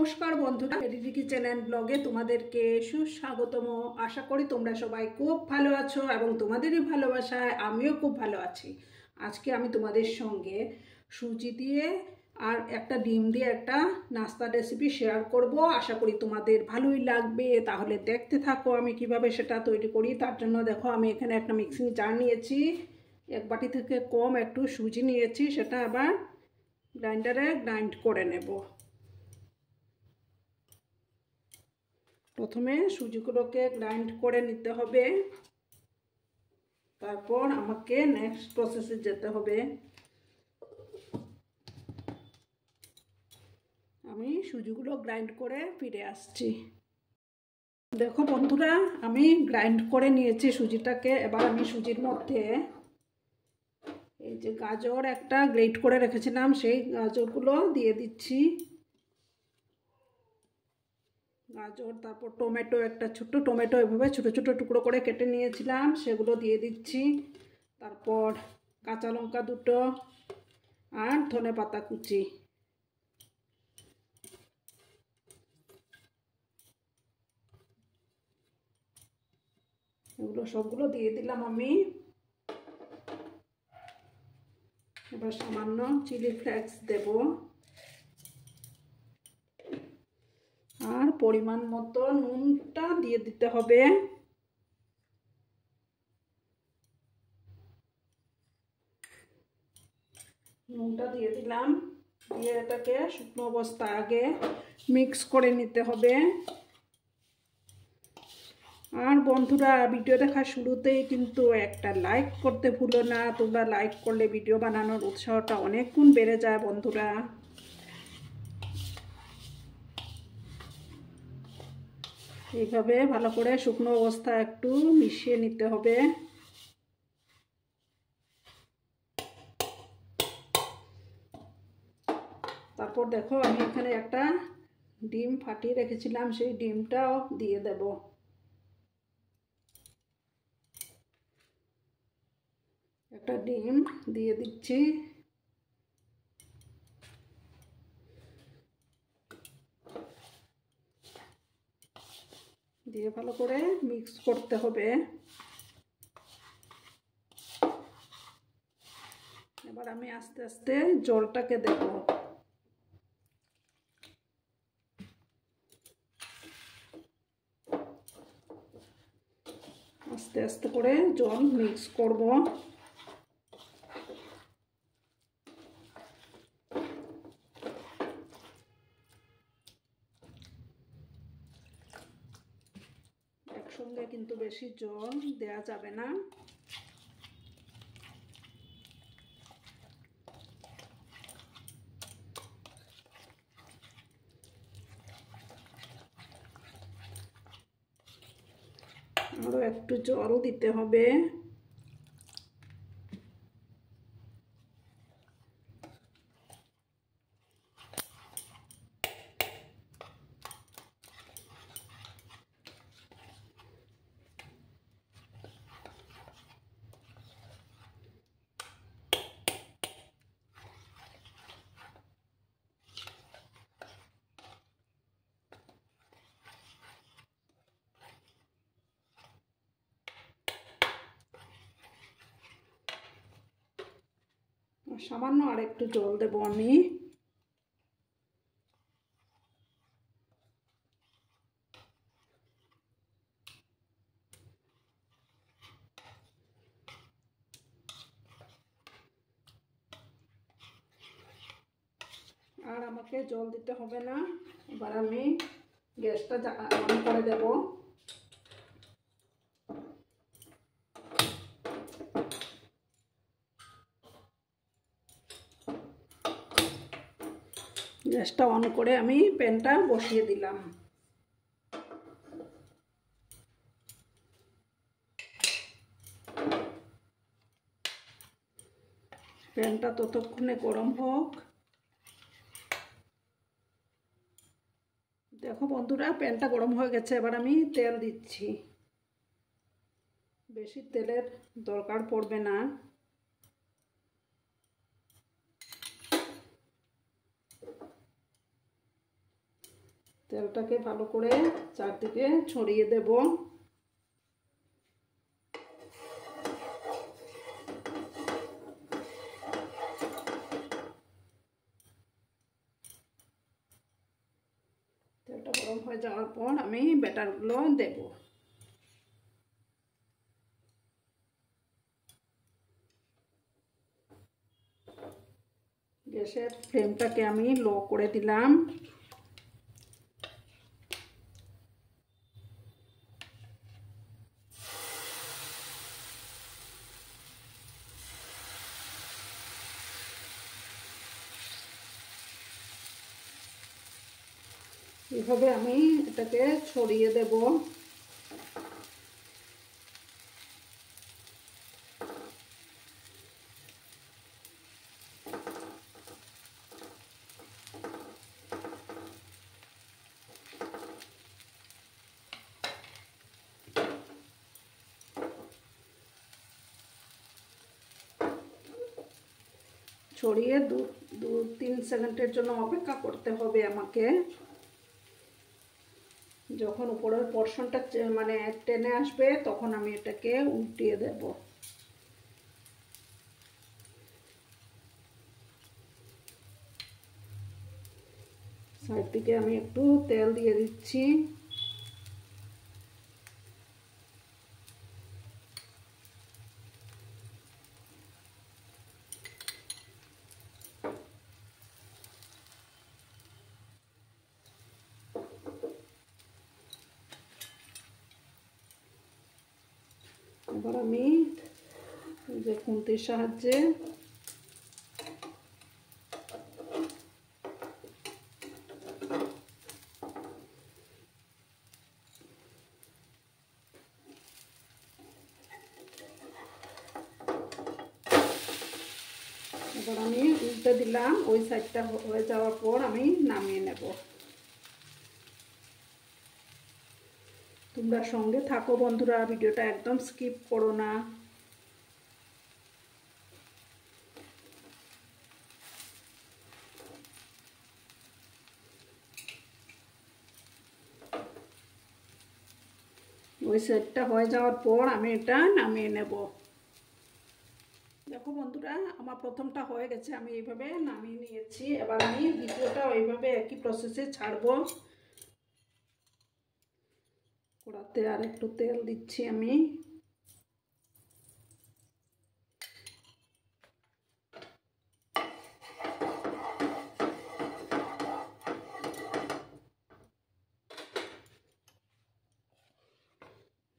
নমস্কার বন্ধুরা, ADD kitchen and ব্লগে তোমাদেরকে সুস্বাগতম। আশা করি তোমরা সবাই খুব ভালো আছো এবং তোমাদেরই ভালোবাসায় আমিও খুব ভালো আছি। আজকে আমি তোমাদের সঙ্গে সুজি দিয়ে আর একটা ডিম দিয়ে একটা নাস্তা রেসিপি শেয়ার করব। আশা করি তোমাদের ভালোই লাগবে। তাহলে দেখতে থাকো আমি কিভাবে সেটা তৈরি করি। তার জন্য দেখো আমি এখানে একটা মিক্সিং জার নিয়েছি, এক বাটি থেকে কম একটু সুজি নিয়েছি, সেটা আবার গ্রাইন্ডারে গ্রাইন্ড করে নেব। প্রথমে সুজিগুলোকে গ্রাইন্ড করে নিতে হবে, তারপর আমাকে নেক্সট প্রসেসে যেতে হবে। আমি সুজিগুলো গ্রাইন্ড করে ফিরে আসছি। দেখো বন্ধুরা, আমি গ্রাইন্ড করে নিয়েছি সুজিটাকে। এবার আমি সুজির মধ্যে এই যে গাজর একটা গ্রেট করে রেখেছিলাম, সেই গাজরগুলো দিয়ে দিচ্ছি। গাজর, তারপর টমেটো, একটা ছোট্ট টমেটো এভাবে ছোট ছোট টুকরো করে কেটে নিয়েছিলাম, সেগুলো দিয়ে দিচ্ছি। তারপর কাঁচা লঙ্কা দুটো আর ধনে পাতা কুচি। এগুলো সবগুলো দিয়ে দিলাম আমি। এবার সামান্য চিলি ফ্লেক্স দেব আর পরিমাণ মতো নুনটা দিয়ে দিতে হবে। নুনটা দিয়ে দিলাম, দিয়ে এটাকে শুকনো অবস্থা আগে মিক্স করে নিতে হবে। আর বন্ধুরা, ভিডিও দেখার শুরুতেই কিন্তু একটা লাইক করতে ভুলো না। তোমরা লাইক করলে ভিডিও বানানোর উৎসাহটা অনেক গুণ বেড়ে যায় বন্ধুরা। এইভাবে ভালো করে শুকনো অবস্থা একটু মিশিয়ে নিতে হবে। তারপর দেখো আমি এখানে একটা ডিম ফাটিয়ে রেখেছিলাম, সেই ডিমটাও দিয়ে দেব। একটা ডিম দিয়ে দিচ্ছি। দিয়ে ভালো করে মিক্স করতে হবে। এবার আমি আস্তে আস্তে জলটাকে দেব। আস্তে আস্তে করে জল মিক্স করব। একসঙ্গে কিন্তু বেশি জল দেওয়া যাবে না। আরও একটু জল দিতে হবে। সামান্য আর একটু জল দেব আমি। আর আমাকে জল দিতে হবে না। এবার আমি গ্যাসটা অন করে দেব। গ্যাসটা অন করে আমি প্যানটা বসিয়ে দিলাম। প্যানটা ততক্ষণে গরম হোক। দেখো বন্ধুরা, প্যানটা গরম হয়ে গেছে। এবার আমি তেল দিচ্ছি। বেশি তেলের দরকার পড়বে না। তেলটাকে ভালো করে চারদিকে ছড়িয়ে দেব। তেলটা গরম হয়ে যাওয়ার পর আমি ব্যাটারগুলো দেব। গ্যাসের ফ্লেমটাকে আমি লো করে দিলাম। এভাবে আমি এটাকে ছড়িয়ে দেব। ছড়িয়ে 2-3 সেকেন্ডের জন্য অপেক্ষা করতে হবে আমাকে। যখন উপরের পোর্শনটা মানে টেনে আসবে তখন আমি এটাকে উল্টিয়ে দেব। সাইড থেকে আমি একটু তেল দিয়ে দিচ্ছি। এবার আমি যে খুন্তির সাহায্যে এবার আমি উল্টে দিলাম। ওই সাইডটা হয়ে যাওয়ার পর আমি নামিয়ে নেব। তোমরা সঙ্গে থাকো বন্ধুরা, ভিডিওটা একদম স্কিপ করো না। ওই সাইডটা হয়ে যাওয়ার পর আমি এটা নামিয়ে নেব। দেখো বন্ধুরা, আমার প্রথমটা হয়ে গেছে, আমি এইভাবে নামিয়ে নিয়েছি। এবার আমি দ্বিতীয়টা ওইভাবে একই প্রসেসে ছাড়বো। কড়াতে আর একটু তেল দিচ্ছি আমি।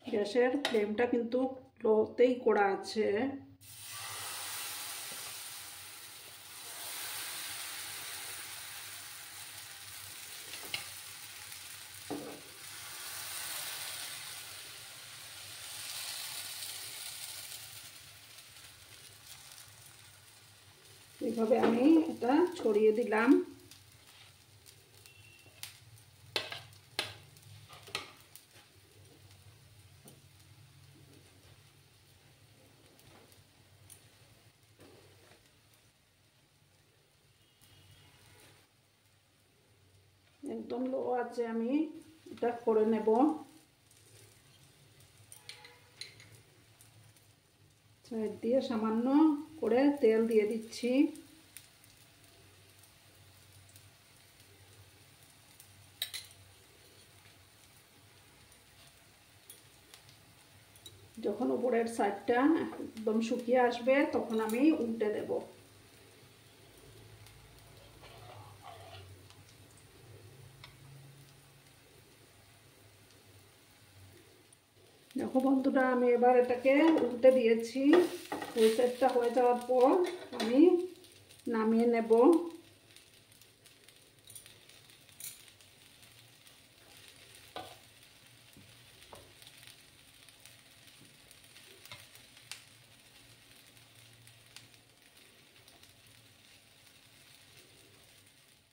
গ্যাসের ফ্লেমটা কিন্তু লোতেই করা আছে। এইভাবে আমি এটা ছড়িয়ে দিলাম। একদম লো আছে, আমি এটা করে নেব। সাইড দিয়ে সামান্য করে তেল দিয়ে দিচ্ছি। যখন উপরের সাইডটা একদম শুকিয়ে আসবে তখন আমি উল্টে দেব। দেখো বন্ধুরা, আমি এবার এটাকে উল্টে দিয়েছি। ওই সাইডটা হয়ে যাওয়ার পর আমি নামিয়ে নেব।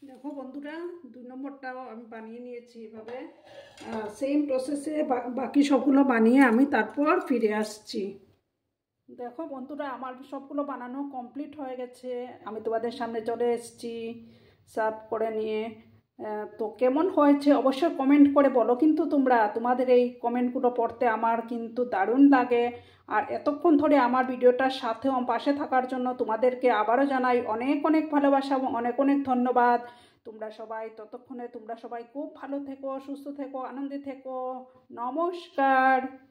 দেখো বন্ধুরা, 2 নম্বরটাও আমি বানিয়ে নিয়েছি এভাবে। সেম প্রসেসে বাকি সবগুলো বানিয়ে আমি তারপর ফিরে আসছি। দেখো বন্ধুরা, আমার সবগুলো বানানো কমপ্লিট হয়ে গেছে। আমি তোমাদের সামনে চলে এসেছি সার্ভ করে নিয়ে। তো কেমন হয়েছে অবশ্যই কমেন্ট করে বলো কিন্তু তোমরা। তোমাদের এই কমেন্টগুলো পড়তে আমার কিন্তু দারুণ লাগে। আর এতক্ষণ ধরে আমার ভিডিওটার সাথে পাশে থাকার জন্য তোমাদেরকে আবারও জানাই অনেক অনেক ভালোবাসা এবং অনেক অনেক ধন্যবাদ। তোমরা সবাই ততক্ষণে তোমরা সবাই খুব ভালো থেকো, সুস্থ থেকো, আনন্দে থেকো। নমস্কার।